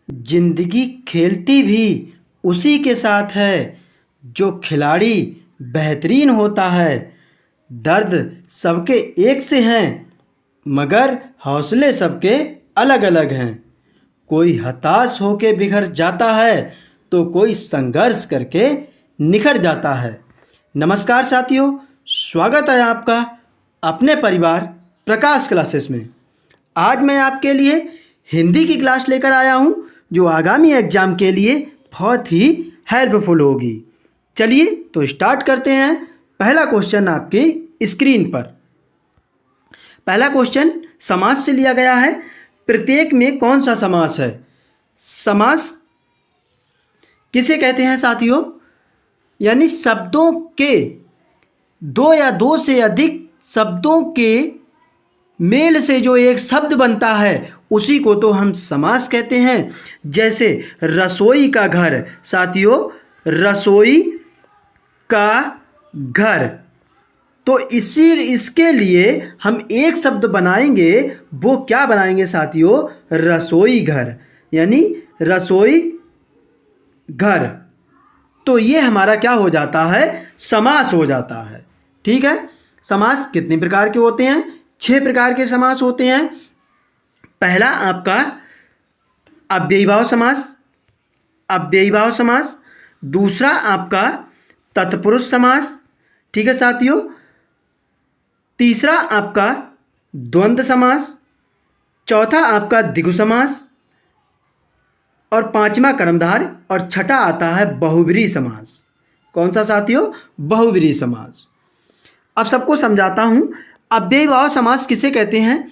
जिंदगी खेलती भी उसी के साथ है जो खिलाड़ी बेहतरीन होता है। दर्द सबके एक से हैं मगर हौसले सबके अलग अलग हैं। कोई हताश होके बिखर जाता है तो कोई संघर्ष करके निखर जाता है। नमस्कार साथियों, स्वागत है आपका अपने परिवार प्रकाश क्लासेस में। आज मैं आपके लिए हिंदी की क्लास लेकर आया हूं जो आगामी एग्जाम के लिए बहुत ही हेल्पफुल होगी। चलिए तो स्टार्ट करते हैं। पहला क्वेश्चन आपकी स्क्रीन पर। पहला क्वेश्चन समास से लिया गया है। प्रत्येक में कौन सा समास है? समास किसे कहते हैं साथियों? यानी शब्दों के दो या दो से अधिक शब्दों के मेल से जो एक शब्द बनता है उसी को तो हम समास कहते हैं। जैसे रसोई का घर, साथियों रसोई का घर, तो इसके लिए हम एक शब्द बनाएंगे। वो क्या बनाएंगे साथियों? रसोई घर, यानी रसोई घर। तो ये हमारा क्या हो जाता है? समास हो जाता है। ठीक है। समास कितने प्रकार के होते हैं? 6 प्रकार के समास होते हैं। पहला आपका अव्ययीभाव समास, अव्ययीभाव समास। दूसरा आपका तत्पुरुष समास। ठीक है साथियों। तीसरा आपका द्वंद्व समास। चौथा आपका द्विगु समास और पांचवा कर्मधार और छठा आता है बहुब्रीहि समास। कौन सा साथियों? बहुब्रीहि समास। अब सबको समझाता हूं। अव्ययीभाव समास किसे कहते हैं?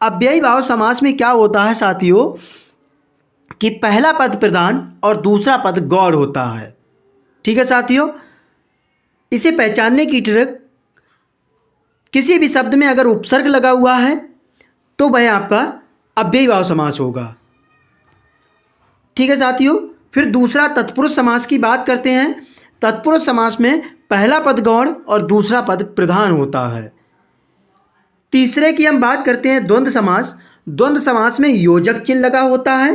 अव्ययीभाव समास में क्या होता है साथियों कि पहला पद प्रधान और दूसरा पद गौण होता है। ठीक है साथियों। इसे पहचानने की ट्रिक, किसी भी शब्द में अगर उपसर्ग लगा हुआ है तो वह आपका अव्ययीभाव समास होगा। ठीक है साथियों। फिर दूसरा तत्पुरुष समास की बात करते हैं। तत्पुरुष समास में पहला पद गौण और दूसरा पद प्रधान होता है। तीसरे की हम बात करते हैं द्वंद्व समास। द्वंद्व समास में योजक चिन्ह लगा होता है।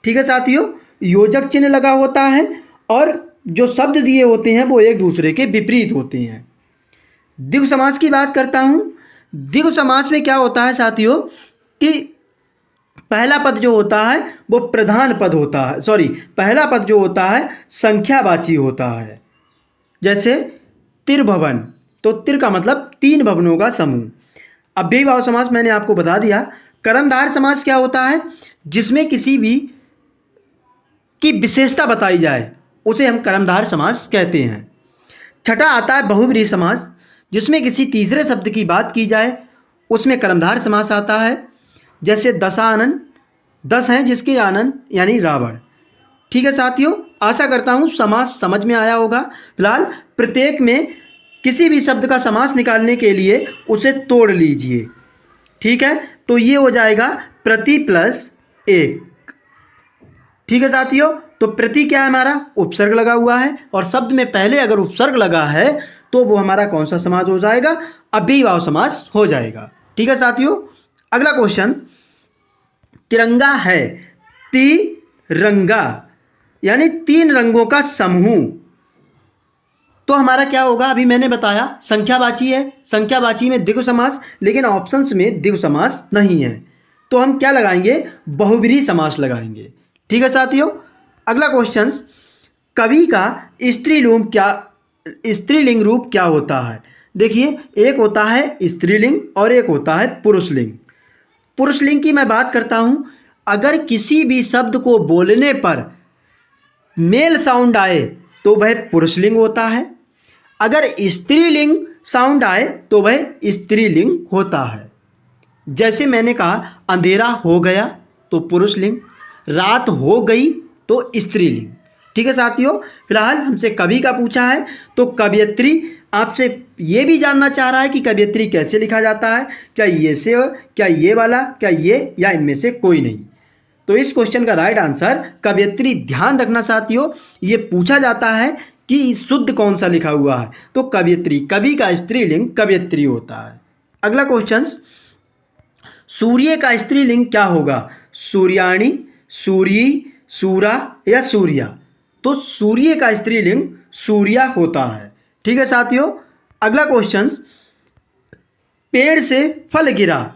ठीक है साथियों, योजक चिन्ह लगा होता है और जो शब्द दिए होते हैं वो एक दूसरे के विपरीत होते हैं। द्विगु समास की बात करता हूं। द्विगु समास में क्या होता है साथियों कि पहला पद जो होता है वो प्रधान पद होता है, पहला पद जो होता है संख्यावाची होता है। जैसे त्रिभवन, तो तिर का मतलब 3 भवनों का समूह। अव्ययीभाव समास मैंने आपको बता दिया। कर्मधार समास क्या होता है? जिसमें किसी भी की विशेषता बताई जाए उसे हम कर्मधार समास कहते हैं। छठा आता है बहुब्रीहि समास, जिसमें किसी तीसरे शब्द की बात की जाए उसमें कर्मधार समास आता है। जैसे दशानन, 10 हैं जिसके आनंद यानी रावण। ठीक है साथियों, आशा करता हूँ समास समझ में आया होगा। फिलहाल प्रत्येक में किसी भी शब्द का समास निकालने के लिए उसे तोड़ लीजिए। ठीक है, तो ये हो जाएगा प्रति प्लस एक। ठीक है साथियों, तो प्रति क्या है हमारा? उपसर्ग लगा हुआ है और शब्द में पहले अगर उपसर्ग लगा है तो वो हमारा कौन सा समास हो जाएगा? अव्ययीभाव समास हो जाएगा। ठीक है साथियों। अगला क्वेश्चन, तिरंगा है, तिरंगा यानी 3 रंगों का समूह। तो हमारा क्या होगा? अभी मैंने बताया संख्यावाची है, संख्यावाची में द्विगु समास, लेकिन ऑप्शंस में द्विगु समास नहीं है तो हम क्या लगाएंगे? बहुब्रीहि समास लगाएंगे। ठीक है साथियों। अगला क्वेश्चन, कवि का स्त्रीलिंग रूप क्या होता है? देखिए, एक होता है स्त्रीलिंग और एक होता है पुरुषलिंग। पुरुषलिंग की मैं बात करता हूं। अगर किसी भी शब्द को बोलने पर मेल साउंड आए तो वह पुरुषलिंग होता है। अगर स्त्रीलिंग साउंड आए तो वह स्त्रीलिंग होता है। जैसे मैंने कहा अंधेरा हो गया तो पुरुषलिंग, रात हो गई तो स्त्रीलिंग। ठीक है साथियों। फिलहाल हमसे कवि का पूछा है तो कवयित्री आपसे ये भी जानना चाह रहा है कि कवयित्री कैसे लिखा जाता है, क्या ये से, क्या ये वाला, क्या ये, या इनमें से कोई नहीं। तो इस क्वेश्चन का राइट आंसर कवयित्री। ध्यान रखना साथियों, ये पूछा जाता है कि शुद्ध कौन सा लिखा हुआ है तो कवयित्री। कवि का स्त्रीलिंग कवयित्री होता है। अगला क्वेश्चन, सूर्य का स्त्रीलिंग क्या होगा? सूर्याणी, सूर्यी, सूरा या सूर्या। तो सूर्य का स्त्रीलिंग सूर्या होता है। ठीक है साथियों, अगला क्वेश्चन, पेड़ से फल गिरा,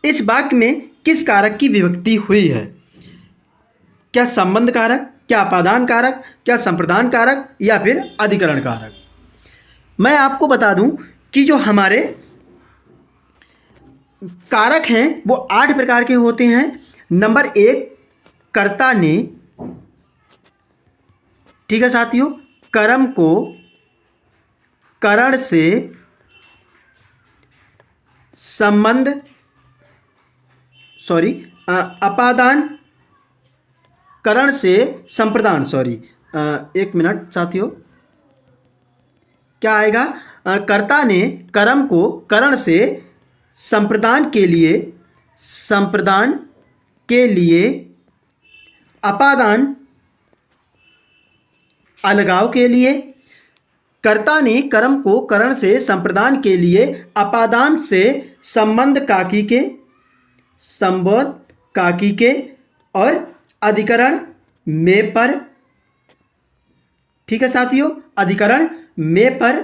इस वाक्य में किस कारक की विभक्ति हुई है? क्या संबंध कारक, क्या अपादान कारक, क्या संप्रदान कारक या फिर अधिकरण कारक? मैं आपको बता दूं कि जो हमारे कारक हैं वो 8 प्रकार के होते हैं। नंबर 1, कर्ता ने, ठीक है साथियों, कर्म को करण से संबंध, अपादान, करण से संप्रदान, एक मिनट साथियों, क्या आएगा? कर्ता ने कर्म को करण से संप्रदान के लिए अपादान अलगाव के लिए, कर्ता ने कर्म को करण से संप्रदान के लिए अपादान से संबंध काकी के और अधिकरण में पर, ठीक है साथियों, अधिकरण में पर,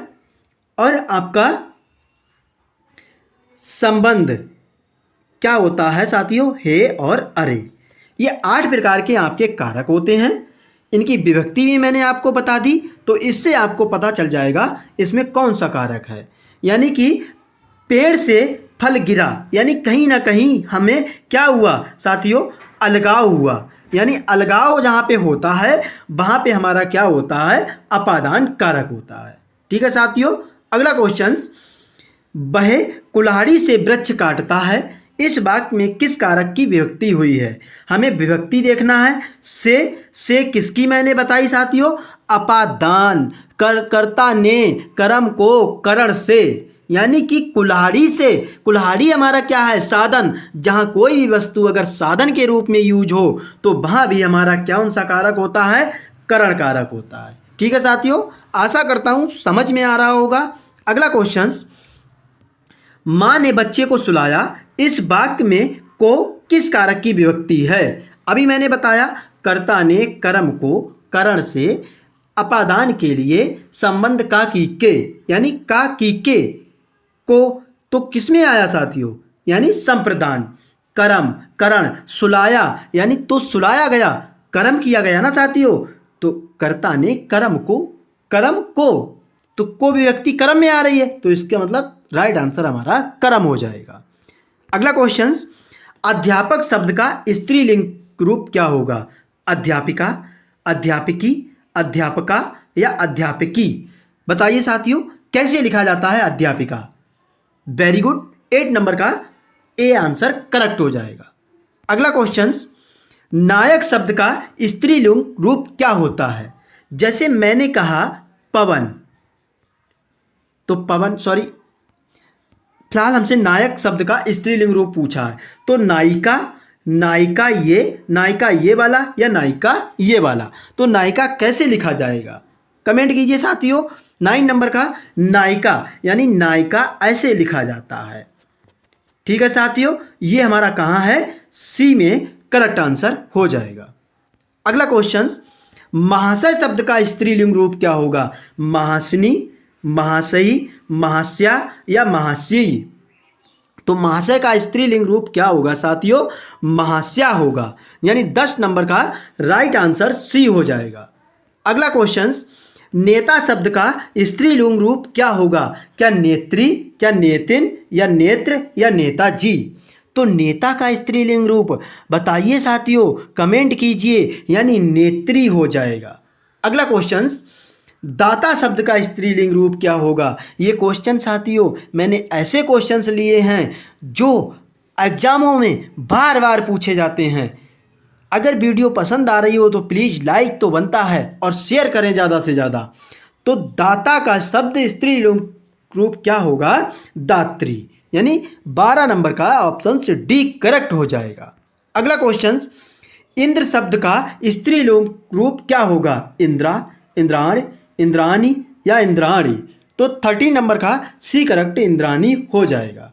और आपका संबंध क्या होता है साथियों? हे और अरे। ये 8 प्रकार के आपके कारक होते हैं। इनकी विभक्ति भी मैंने आपको बता दी, तो इससे आपको पता चल जाएगा इसमें कौन सा कारक है। यानी कि पेड़ से फल गिरा, यानी कहीं ना कहीं हमें क्या हुआ साथियों? अलगाव हुआ। यानी अलगाव जहाँ पे होता है वहाँ पे हमारा क्या होता है? अपादान कारक होता है। ठीक है साथियों, अगला क्वेश्चन, वह कुल्हाड़ी से वृक्ष काटता है, इस वाक्य में किस कारक की विभक्ति हुई है? हमें विभक्ति देखना है। से किसकी मैंने बताई साथियों? अपादान। कर्ता ने कर्म को करण से, यानी कि कुल्हाड़ी से। कुल्हाड़ी हमारा क्या है? साधन। जहाँ कोई भी वस्तु अगर साधन के रूप में यूज हो तो वहाँ भी हमारा कौन सा कारक होता है? करण कारक होता है। ठीक है साथियों, आशा करता हूँ समझ में आ रहा होगा। अगला क्वेश्चन, माँ ने बच्चे को सुलाया, इस वाक्य में को किस कारक की विभक्ति है? अभी मैंने बताया कर्ता ने कर्म को करण से अपादान के लिए संबंध का की के, यानी का की के को, तो किसमें आया साथियों? यानी संप्रदान। कर्म, करण, सुलाया, यानी तो सुलाया गया, कर्म किया गया ना साथियों। तो कर्ता ने कर्म को तो को विभक्ति कर्म में आ रही है, तो इसका मतलब राइट आंसर हमारा कर्म हो जाएगा। अगला क्वेश्चन, अध्यापक शब्द का स्त्रीलिंग रूप क्या होगा? अध्यापिका, अध्यापिकी, अध्यापका या अध्यापिकी? बताइए साथियों, कैसे लिखा जाता है अध्यापिका? वेरी गुड, 8 नंबर का ए आंसर करेक्ट हो जाएगा। अगला क्वेश्चन, नायक शब्द का स्त्रीलिंग रूप क्या होता है? जैसे मैंने कहा पवन, तो पवन, फिलहाल हमसे नायक शब्द का स्त्रीलिंग रूप पूछा है, तो नायिका, नायिका ये वाला या नायिका ये वाला? तो नायिका कैसे लिखा जाएगा? कमेंट कीजिए साथियों। 9 नंबर का नायिका, यानी नायिका ऐसे लिखा जाता है। ठीक है साथियों, ये हमारा कहाँ है? सी में करेक्ट आंसर हो जाएगा। अगला क्वेश्चन, महाशय शब्द का स्त्रीलिंग रूप क्या होगा? महासिनी, महाशयी, महास्या या महास्यी? तो महाशय का स्त्रीलिंग रूप क्या होगा साथियों? महास्या होगा, यानी 10 नंबर का राइट आंसर सी हो जाएगा। अगला क्वेश्चन, नेता शब्द का स्त्रीलिंग रूप क्या होगा? क्या नेत्री, क्या नेतिन या नेत्र या नेताजी? तो नेता का स्त्रीलिंग रूप बताइए साथियों, कमेंट कीजिए, यानी नेत्री हो जाएगा। अगला क्वेश्चन, दाता शब्द का स्त्रीलिंग रूप क्या होगा? ये क्वेश्चन साथियों मैंने ऐसे क्वेश्चंस लिए हैं जो एग्जामों में बार बार पूछे जाते हैं। अगर वीडियो पसंद आ रही हो तो प्लीज़ लाइक तो बनता है और शेयर करें ज़्यादा से ज़्यादा। तो दाता का शब्द स्त्रीलिंग रूप क्या होगा? दात्री, यानी 12 नंबर का ऑप्शन डी करेक्ट हो जाएगा। अगला क्वेश्चन, इंद्र शब्द का स्त्रीलिंग रूप क्या होगा? इंद्रा, इंद्राण, इंद्राणी या इंद्राणी? तो 13 नंबर का सी करेक्ट इंद्राणी हो जाएगा।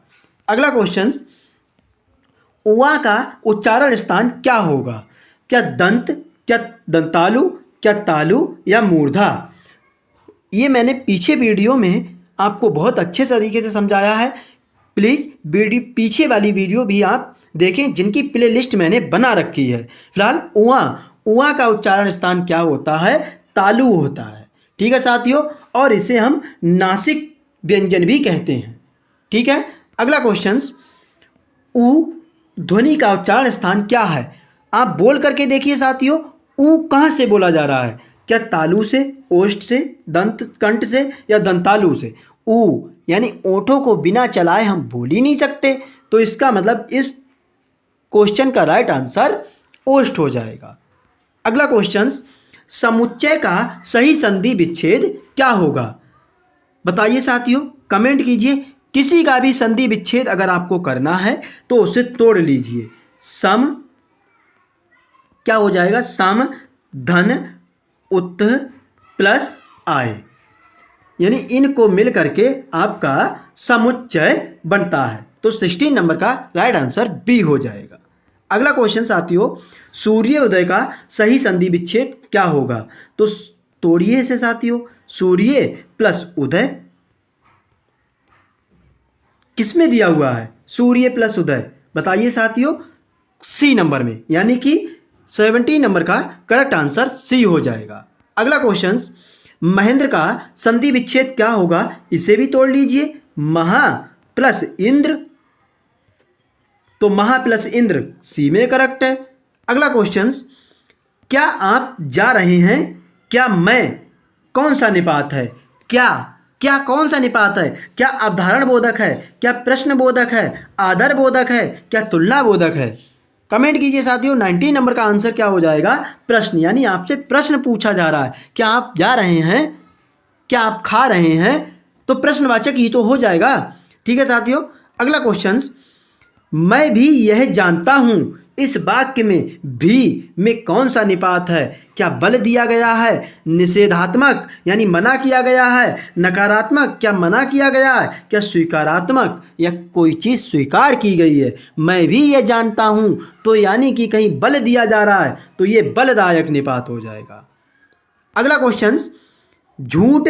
अगला क्वेश्चन, उआ का उच्चारण स्थान क्या होगा? क्या दंत, क्या दंतालु, क्या तालु या मूर्धा। ये मैंने पीछे वीडियो में आपको बहुत अच्छे तरीके से समझाया है। प्लीज़ पीछे वाली वीडियो भी आप देखें, जिनकी प्लेलिस्ट मैंने बना रखी है। फिलहाल उआ, उआ का उच्चारण स्थान क्या होता है? तालु होता है। ठीक है साथियों, और इसे हम नासिक व्यंजन भी कहते हैं। ठीक है, अगला क्वेश्चन, उ ध्वनि का उच्चारण स्थान क्या है? आप बोल करके देखिए साथियों, उ कहाँ से बोला जा रहा है? क्या तालु से, ओष्ठ से, दंत कंठ से या दंतालु से? उ यानी ओठों को बिना चलाए हम बोल ही नहीं सकते, तो इसका मतलब इस क्वेश्चन का राइट आंसर ओष्ठ हो जाएगा। अगला क्वेश्चन, समुच्चय का सही संधि विच्छेद क्या होगा? बताइए साथियों, कमेंट कीजिए। किसी का भी संधि विच्छेद अगर आपको करना है तो उसे तोड़ लीजिए। सम क्या हो जाएगा? सम धन उत प्लस आय, यानी इनको मिल करके आपका समुच्चय बनता है। तो 16 नंबर का राइट आंसर बी हो जाएगा। अगला क्वेश्चन साथियों, सूर्योदय का सही संधि विच्छेद क्या होगा? तो तोड़िए इसे साथियों, सूर्य प्लस उदय किसमें दिया हुआ है? सूर्य प्लस उदय। बताइए साथियों, सी नंबर में, यानी कि 17 नंबर का करेक्ट आंसर सी हो जाएगा। अगला क्वेश्चन, महेंद्र का संधि विच्छेद क्या होगा? इसे भी तोड़ लीजिए। महा प्लस इंद्र, तो महा प्लस इंद्र सी में करेक्ट है। अगला क्वेश्चन, क्या आप जा रहे हैं? क्या मैं कौन सा निपात है? क्या क्या कौन सा निपात है? क्या अवधारण बोधक है? क्या प्रश्न बोधक है? आदर बोधक है? क्या तुलना बोधक है? कमेंट कीजिए साथियों। 19 नंबर का आंसर क्या हो जाएगा? प्रश्न, यानी आपसे प्रश्न पूछा जा रहा है। क्या आप जा रहे हैं? क्या आप खा रहे हैं? तो प्रश्नवाचक ही तो हो जाएगा। ठीक है साथियों, अगला क्वेश्चन, मैं भी यह जानता हूं, इस वाक्य में भी में कौन सा निपात है? क्या बल दिया गया है? निषेधात्मक यानी मना किया गया है? नकारात्मक क्या मना किया गया है? क्या स्वीकारात्मक या कोई चीज़ स्वीकार की गई है? मैं भी ये जानता हूँ, तो यानी कि कहीं बल दिया जा रहा है, तो ये बलदायक निपात हो जाएगा। अगला क्वेश्चन, झूठ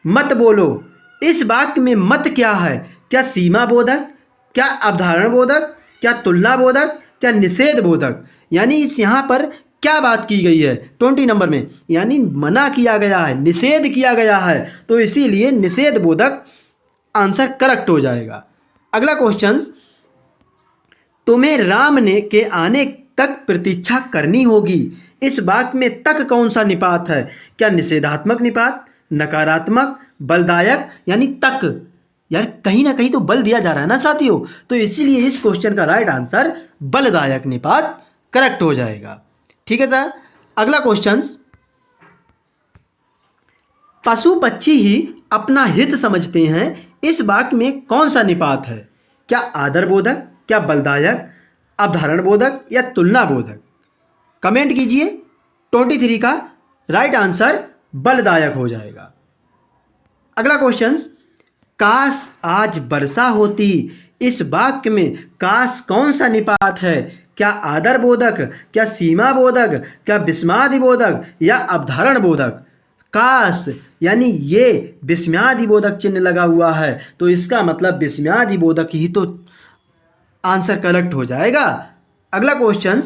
मत बोलो, इस वाक्य में मत क्या है? क्या सीमा बोधक, क्या अवधारण बोधक, क्या तुलना बोधक, क्या निषेध बोधक? यानी इस यहाँ पर क्या बात की गई है? 20 नंबर में, यानी मना किया गया है, निषेध किया गया है, तो इसीलिए निषेध बोधक आंसर करेक्ट हो जाएगा। अगला क्वेश्चन, तुम्हें राम ने के आने तक प्रतीक्षा करनी होगी, इस वाक्य में तक कौन सा निपात है? क्या निषेधात्मक निपात, नकारात्मक, बलदायक यानी तक? यार कहीं ना कहीं तो बल दिया जा रहा है ना साथियों, तो इसीलिए इस क्वेश्चन का राइट आंसर बलदायक निपात करेक्ट हो जाएगा। ठीक है सर, अगला क्वेश्चन, पशु पक्षी ही अपना हित समझते हैं, इस वाक्य में कौन सा निपात है? क्या आदर बोधक, क्या बलदायक, अवधारण बोधक या तुलना बोधक? कमेंट कीजिए। 23 का राइट आंसर बलदायक हो जाएगा। अगला क्वेश्चन, काश आज वर्षा होती, इस वाक्य में काश कौन सा निपात है? क्या आदर बोधक, क्या सीमा बोधक, क्या विस्मयादि बोधक या अवधारण बोधक? काश यानी ये विस्मयादि बोधक चिन्ह लगा हुआ है, तो इसका मतलब विस्मयादि बोधक ही तो आंसर करेक्ट हो जाएगा। अगला क्वेश्चन,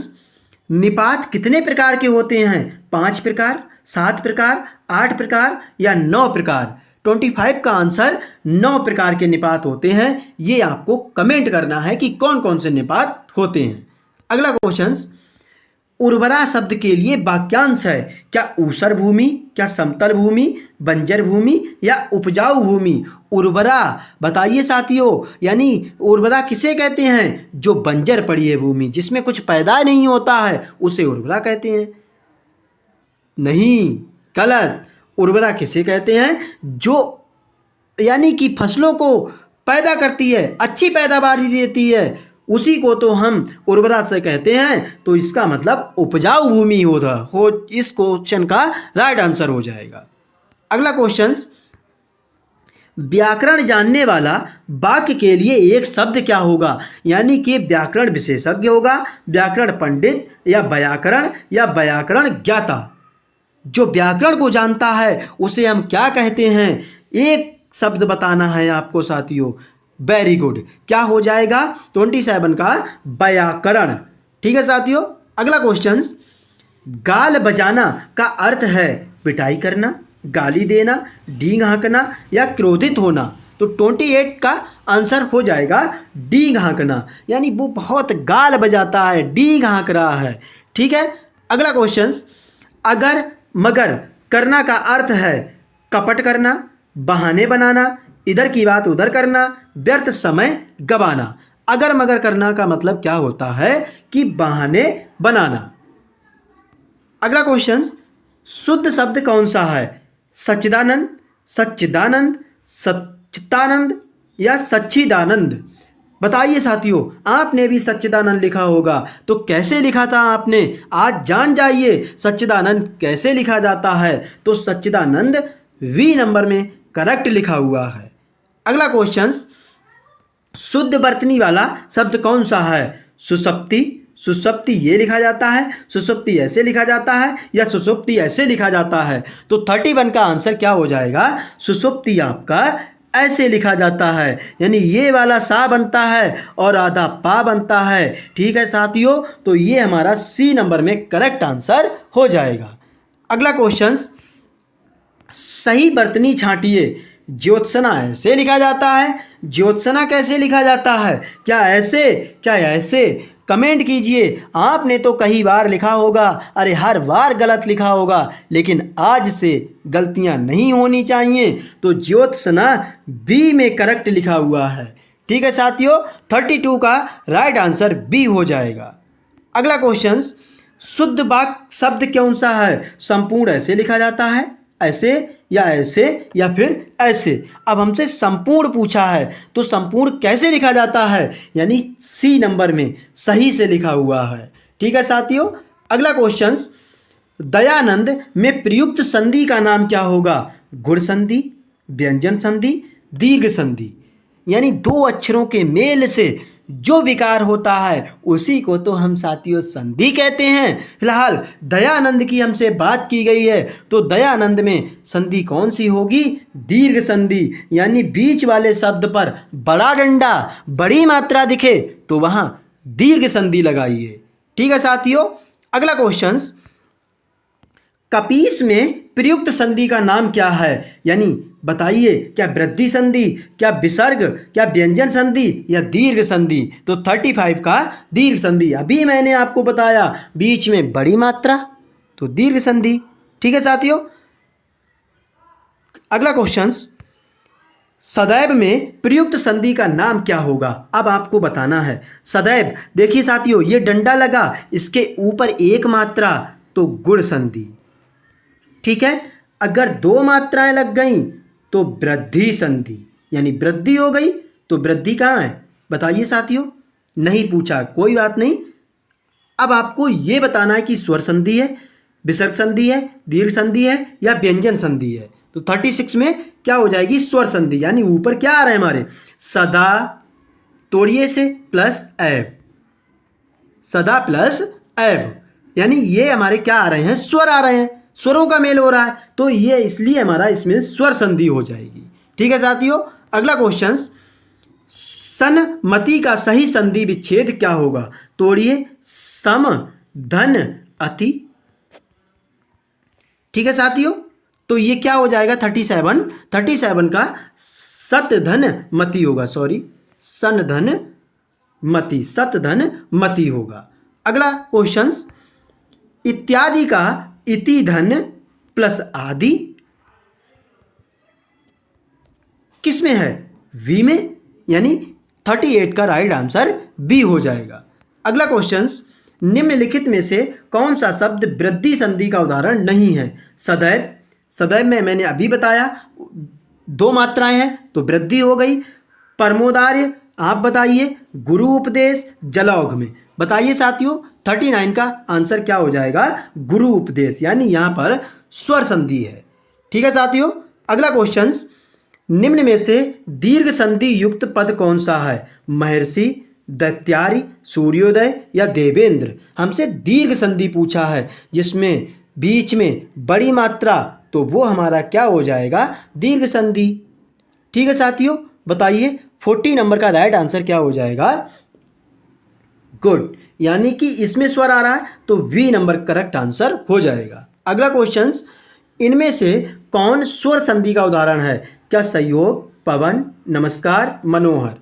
निपात कितने प्रकार के होते हैं? 5 प्रकार, 7 प्रकार, 8 प्रकार या 9 प्रकार? 25 का आंसर 9 प्रकार के निपात होते हैं। ये आपको कमेंट करना है कि कौन कौन से निपात होते हैं। अगला क्वेश्चन, उर्वरा शब्द के लिए वाक्यांश है? क्या ऊसर भूमि, क्या समतल भूमि, बंजर भूमि या उपजाऊ भूमि? उर्वरा बताइए साथियों, यानी उर्वरा किसे कहते हैं? जो बंजर पड़ी है भूमि, जिसमें कुछ पैदा नहीं होता है, उसे उर्वरा कहते हैं। नहीं, गलत। उर्वरा किसे कहते हैं? जो यानी कि फसलों को पैदा करती है, अच्छी पैदावार देती है, उसी को तो हम उर्वरा से कहते हैं। तो इसका मतलब उपजाऊ भूमि हो इस क्वेश्चन का राइट आंसर हो जाएगा। अगला क्वेश्चन, व्याकरण जानने वाला वाक्य के लिए एक शब्द क्या होगा, यानी कि व्याकरण विशेषज्ञ होगा, व्याकरण पंडित, या व्याकरण, या व्याकरण ज्ञाता। जो व्याकरण को जानता है उसे हम क्या कहते हैं, एक शब्द बताना है आपको साथियों। वेरी गुड, क्या हो जाएगा 27 का व्याकरण। ठीक है साथियों, अगला क्वेश्चन, गाल बजाना का अर्थ है पिटाई करना, गाली देना, डींग हाँकना, या क्रोधित होना। तो 28 का आंसर हो जाएगा डींग हाँकना, यानी वो बहुत गाल बजाता है, डींग हाँक रहा है। ठीक है, अगला क्वेश्चन, अगर मगर करना का अर्थ है कपट करना, बहाने बनाना, इधर की बात उधर करना, व्यर्थ समय गवाना। अगर मगर करना का मतलब क्या होता है कि बहाने बनाना। अगला क्वेश्चन, शुद्ध शब्द कौन सा है, सच्चिदानंद, सच्चिदानंद, सच्चिदानंद, या सच्चिदानंद। बताइए साथियों, आपने भी सच्चिदानंद लिखा होगा, तो कैसे लिखा था आपने, आज जान जाइए सच्चिदानंद कैसे लिखा जाता है। तो सच्चिदानंद वी नंबर में करेक्ट लिखा हुआ है। अगला क्वेश्चन, शुद्ध वर्तनी वाला शब्द कौन सा है, सुसप्ति, सुसप्ति ये लिखा जाता है, सुसप्ति ऐसे लिखा जाता है, या सुसुप्ति ऐसे लिखा जाता है। तो 31 का आंसर क्या हो जाएगा, सुसुप्ति आपका ऐसे लिखा जाता है, यानी ये वाला सा बनता है और आधा पा बनता है। ठीक है साथियों, तो ये हमारा सी नंबर में करेक्ट आंसर हो जाएगा। अगला क्वेश्चन, सही वर्तनी छांटिए, ज्योत्सना ऐसे लिखा जाता है, ज्योत्सना कैसे लिखा जाता है, क्या ऐसे, क्या ऐसे, कमेंट कीजिए। आपने तो कई बार लिखा होगा, अरे हर बार गलत लिखा होगा, लेकिन आज से गलतियां नहीं होनी चाहिए। तो ज्योत्सना बी में करेक्ट लिखा हुआ है। ठीक है साथियों, 32 का राइट आंसर बी हो जाएगा। अगला क्वेश्चन, शुद्ध वाक्य शब्द कौन सा है, संपूर्ण ऐसे लिखा जाता है, ऐसे, या ऐसे, या फिर ऐसे। अब हमसे संपूर्ण पूछा है, तो संपूर्ण कैसे लिखा जाता है, यानी सी नंबर में सही से लिखा हुआ है। ठीक है साथियों, अगला क्वेश्चन, दयानंद में प्रयुक्त संधि का नाम क्या होगा, गुण संधि, व्यंजन संधि, दीर्घ संधि। यानी दो अक्षरों के मेल से जो विकार होता है उसी को तो हम साथियों संधि कहते हैं। फिलहाल दयानंद की हमसे बात की गई है, तो दयानंद में संधि कौन सी होगी, दीर्घ संधि, यानी बीच वाले शब्द पर बड़ा डंडा, बड़ी मात्रा दिखे तो वहाँ दीर्घ संधि लगाइए। ठीक है साथियों, अगला क्वेश्चन, कपीस में प्रयुक्त संधि का नाम क्या है, यानी बताइए, क्या वृद्धि संधि, क्या विसर्ग, क्या व्यंजन संधि, या दीर्घ संधि। तो 35 का दीर्घ संधि। अभी मैंने आपको बताया बीच में बड़ी मात्रा, तो दीर्घ संधि। ठीक है साथियों, अगला क्वेश्चन, सदैव में प्रयुक्त संधि का नाम क्या होगा, अब आपको बताना है। सदैव, देखिए साथियों, ये डंडा लगा, इसके ऊपर एक मात्रा, तो गुण संधि। ठीक है, अगर दो मात्राएं लग गई तो वृद्धि संधि, यानी वृद्धि हो गई, तो वृद्धि कहाँ है बताइए साथियों, नहीं पूछा, कोई बात नहीं। अब आपको ये बताना है कि स्वर संधि है, विसर्ग संधि है, दीर्घ संधि है, या व्यंजन संधि है। तो 36 में क्या हो जाएगी, स्वर संधि, यानी ऊपर क्या आ रहा है हमारे, सदा, तोड़िए से, प्लस एब, सदा प्लस एब, यानी ये हमारे क्या आ रहे हैं, स्वर आ रहे हैं, स्वरों का मेल हो रहा है, तो ये इसलिए हमारा इसमें स्वर संधि हो जाएगी। ठीक है साथियों, अगला क्वेश्चन, सन्मति का सही संधि विच्छेद क्या होगा, तोड़िए, सम, धन, अति। ठीक है साथियों, तो ये क्या हो जाएगा, 37 का सत धन मति होगा, सॉरी, सन धन मति, सत धन मति होगा। अगला क्वेश्चन, इत्यादि का इति धन प्लस आदि किस में है, वी में, यानी 38 का राइट आंसर बी हो जाएगा। अगला क्वेश्चन, निम्नलिखित में से कौन सा शब्द वृद्धि संधि का उदाहरण नहीं है, सदैव, सदैव में मैंने अभी बताया दो मात्राएं हैं तो वृद्धि हो गई। परमोदार्य, आप बताइए, गुरु उपदेश, जलौघ में, बताइए साथियों। 39 का आंसर क्या हो जाएगा, गुरु उपदेश, यानी यहाँ पर स्वर संधि है। ठीक है साथियों, अगला क्वेश्चन, निम्न में से दीर्घ संधि युक्त पद कौन सा है? महर्षि, दैत्यारी, सूर्योदय या देवेंद्र। हमसे दीर्घ संधि पूछा है जिसमें बीच में बड़ी मात्रा, तो वो हमारा क्या हो जाएगा? दीर्घ संधि। ठीक है साथियों, बताइए 40 नंबर का राइट आंसर क्या हो जाएगा? गुड, यानी कि इसमें स्वर आ रहा है तो बी नंबर करेक्ट आंसर हो जाएगा। अगला क्वेश्चन, इनमें से कौन स्वर संधि का उदाहरण है? क्या संयोग, पवन, नमस्कार, मनोहर।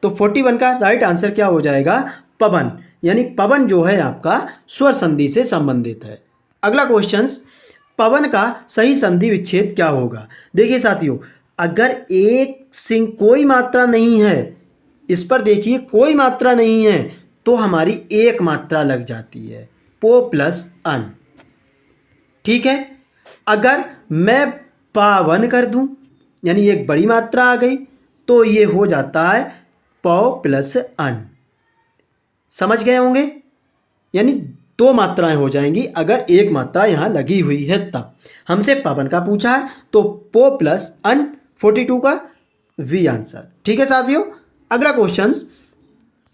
तो 41 का राइट आंसर क्या हो जाएगा? पवन, यानी पवन जो है आपका स्वर संधि से संबंधित है। अगला क्वेश्चन, पवन का सही संधि विच्छेद क्या होगा? देखिए साथियों, अगर एक सिंह कोई मात्रा नहीं है, इस पर देखिए कोई मात्रा नहीं है, तो हमारी एक मात्रा लग जाती है, पो प्लस अन। ठीक है, अगर मैं पावन कर दूं, यानी एक बड़ी मात्रा आ गई, तो ये हो जाता है पौ प्लस अन। समझ गए होंगे? यानी दो मात्राएं हो जाएंगी अगर एक मात्रा यहाँ लगी हुई है तब। हमसे पवन का पूछा है तो पो प्लस अन, 42 का वी आंसर। ठीक है साथियों, अगला क्वेश्चन,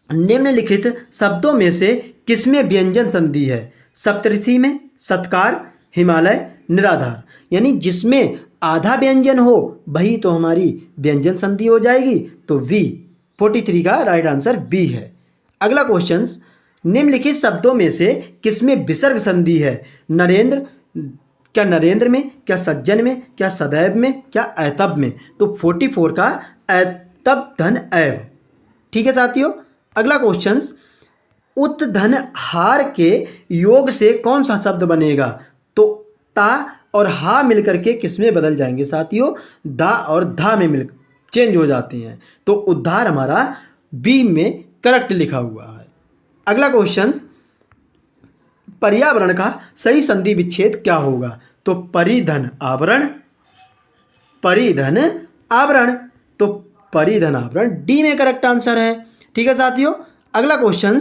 निम्नलिखित शब्दों में से किसमें व्यंजन संधि है? सप्तऋषि में, सत्कार, हिमालय, निराधार। यानी जिसमें आधा व्यंजन हो वही तो हमारी व्यंजन संधि हो जाएगी, तो वी, 43 का राइट आंसर बी है। अगला क्वेश्चन, निम्नलिखित शब्दों में से किसमें विसर्ग संधि है? नरेंद्र, क्या नरेंद्र में, क्या सज्जन में, क्या सदैव में, क्या ऐतब में। तो 44 का ऐतब धन ऐव। ठीक है साथियों, अगला क्वेश्चन, उत धन हार के योग से कौन सा शब्द बनेगा? तो ता और हा मिलकर के किसमें बदल जाएंगे साथियों? दा और धा में मिल चेंज हो जाते हैं, तो उद्धार हमारा बी में करेक्ट लिखा हुआ है। अगला क्वेश्चन, पर्यावरण का सही संधि विच्छेद क्या होगा? तो परिधन आवरण, परिधन आवरण, तो परिधन आवरण डी में करेक्ट आंसर है। ठीक है साथियों, अगला क्वेश्चन,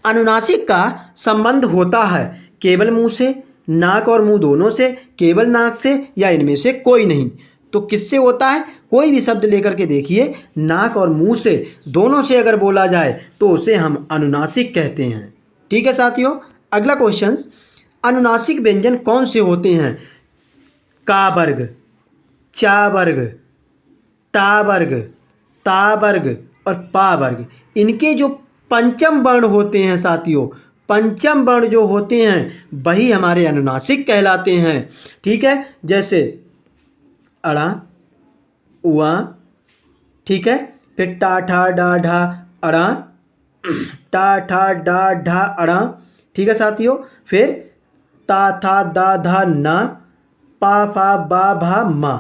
अनुनासिक का संबंध होता है केवल मुंह से, नाक और मुंह दोनों से, केवल नाक से, या इनमें से कोई नहीं। तो किससे होता है? कोई भी शब्द लेकर के देखिए, नाक और मुंह से, दोनों से अगर बोला जाए तो उसे हम अनुनासिक कहते हैं। ठीक है साथियों, अगला क्वेश्चन, अनुनासिक व्यंजन कौन से होते हैं? का वर्ग, चा वर्ग, टा वर्ग, ता वर्ग और पा वर्ग। इनके जो पंचम वर्ण होते हैं साथियों, पंचम वर्ण जो होते हैं वही हमारे अनुनासिक कहलाते हैं। ठीक है, जैसे अड़ा, उआ, ठीक है, फिर टा ठा डा ढा अड़ा, टा ठा डा ढा अड़ा। ठीक है साथियों, फिर ता था दा धा ना, पा फा बा भा मा।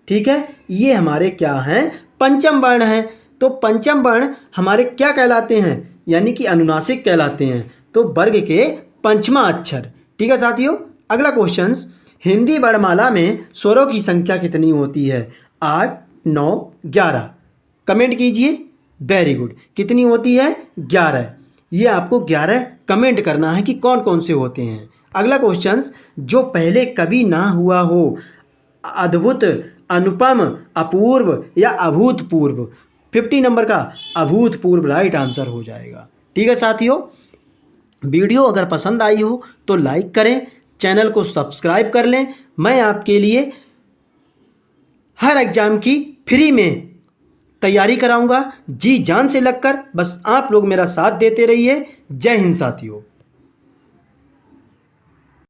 ठीक है, ये हमारे क्या हैं? पंचम वर्ण हैं। तो पंचम वर्ण हमारे क्या कहलाते हैं? यानी कि अनुनासिक कहलाते हैं, तो वर्ग के पंचमा अक्षर। ठीक है साथियों, अगला क्वेश्चन, हिंदी वर्णमाला में स्वरों की संख्या कितनी होती है? 8, 9, 11। कमेंट कीजिए। वेरी गुड, कितनी होती है? 11। ये आपको 11 कमेंट करना है कि कौन कौन से होते हैं। अगला क्वेश्चन, जो पहले कभी ना हुआ हो, अद्भुत, अनुपम, अपूर्व या अभूतपूर्व। 50 नंबर का अभूतपूर्व राइट आंसर हो जाएगा। ठीक है साथियों, वीडियो अगर पसंद आई हो तो लाइक करें, चैनल को सब्सक्राइब कर लें। मैं आपके लिए हर एग्ज़ाम की फ्री में तैयारी कराऊंगा, जी जान से लगकर। बस आप लोग मेरा साथ देते रहिए। जय हिंद साथियों।